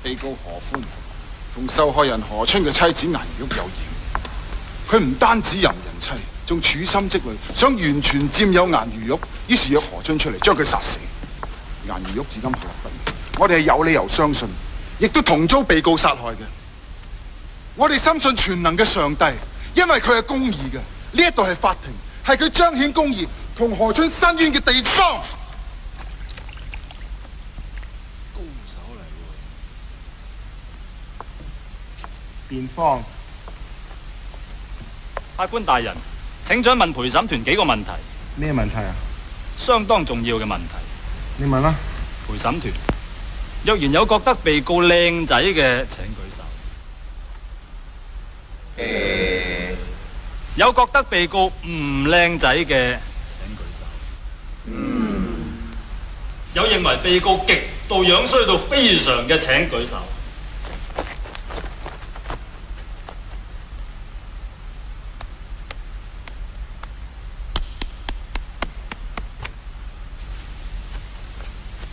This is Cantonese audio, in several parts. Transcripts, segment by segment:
被告何歡同受害人何春嘅妻子顏如玉有染，佢唔單止淫人妻，仲處心積慮，想完全佔有顏如玉，於是約何春出嚟將佢殺死。顏如玉至今毫不明，我哋係有理由相信，亦都同遭被告殺害嘅。我哋深信全能嘅上帝，因為佢係公義嘅，呢一度係法庭，係佢彰顯公義同何春申冤嘅地方。高手嚟喎！辯方，法官大人，請准問陪審團幾個問題。咩問題啊？相當重要嘅問題。你問啦。陪審團，若然有覺得被告靚仔嘅，請舉手。有覺得被告唔靚仔嘅，請舉手。有認為被告極度樣衰到非常嘅，請舉手。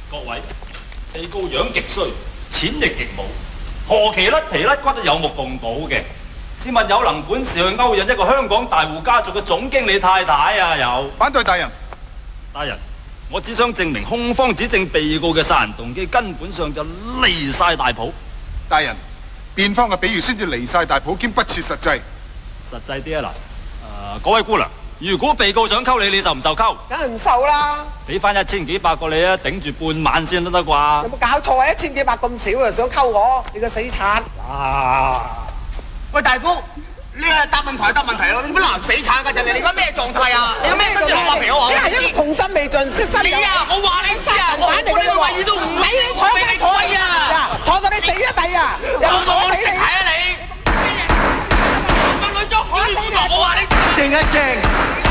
各位，被告樣極衰，錢亦極冇，何其甩皮甩骨都有目共睹嘅。試問有能本事去勾引一個香港大戶家族嘅總經理太太啊？有？反對大人。大人，我只想證明控方指證被告嘅殺人動機根本上就離晒大譜。大人，辯方嘅比喻先至離晒大譜兼不切實際。實際啲啊嗱，嗰位姑娘，如果被告想溝你，你受唔受溝？梗係唔受啦！俾翻1000幾百個你啊，頂住半晚先都得啩？有冇搞錯啊？1000幾百咁少啊，想溝我？你個死賊！喂，大姑，你係答問題咯，你乜難死撐㗎啫？你而家咩狀態啊？你有咩身體話俾我？你係一個童心未盡，失身有你啊！我話你知啊！我呢個位置都唔理你坐街坐啊！坐到你死一地啊！又坐死你！睇啊你！我女咗，我話你靜一靜。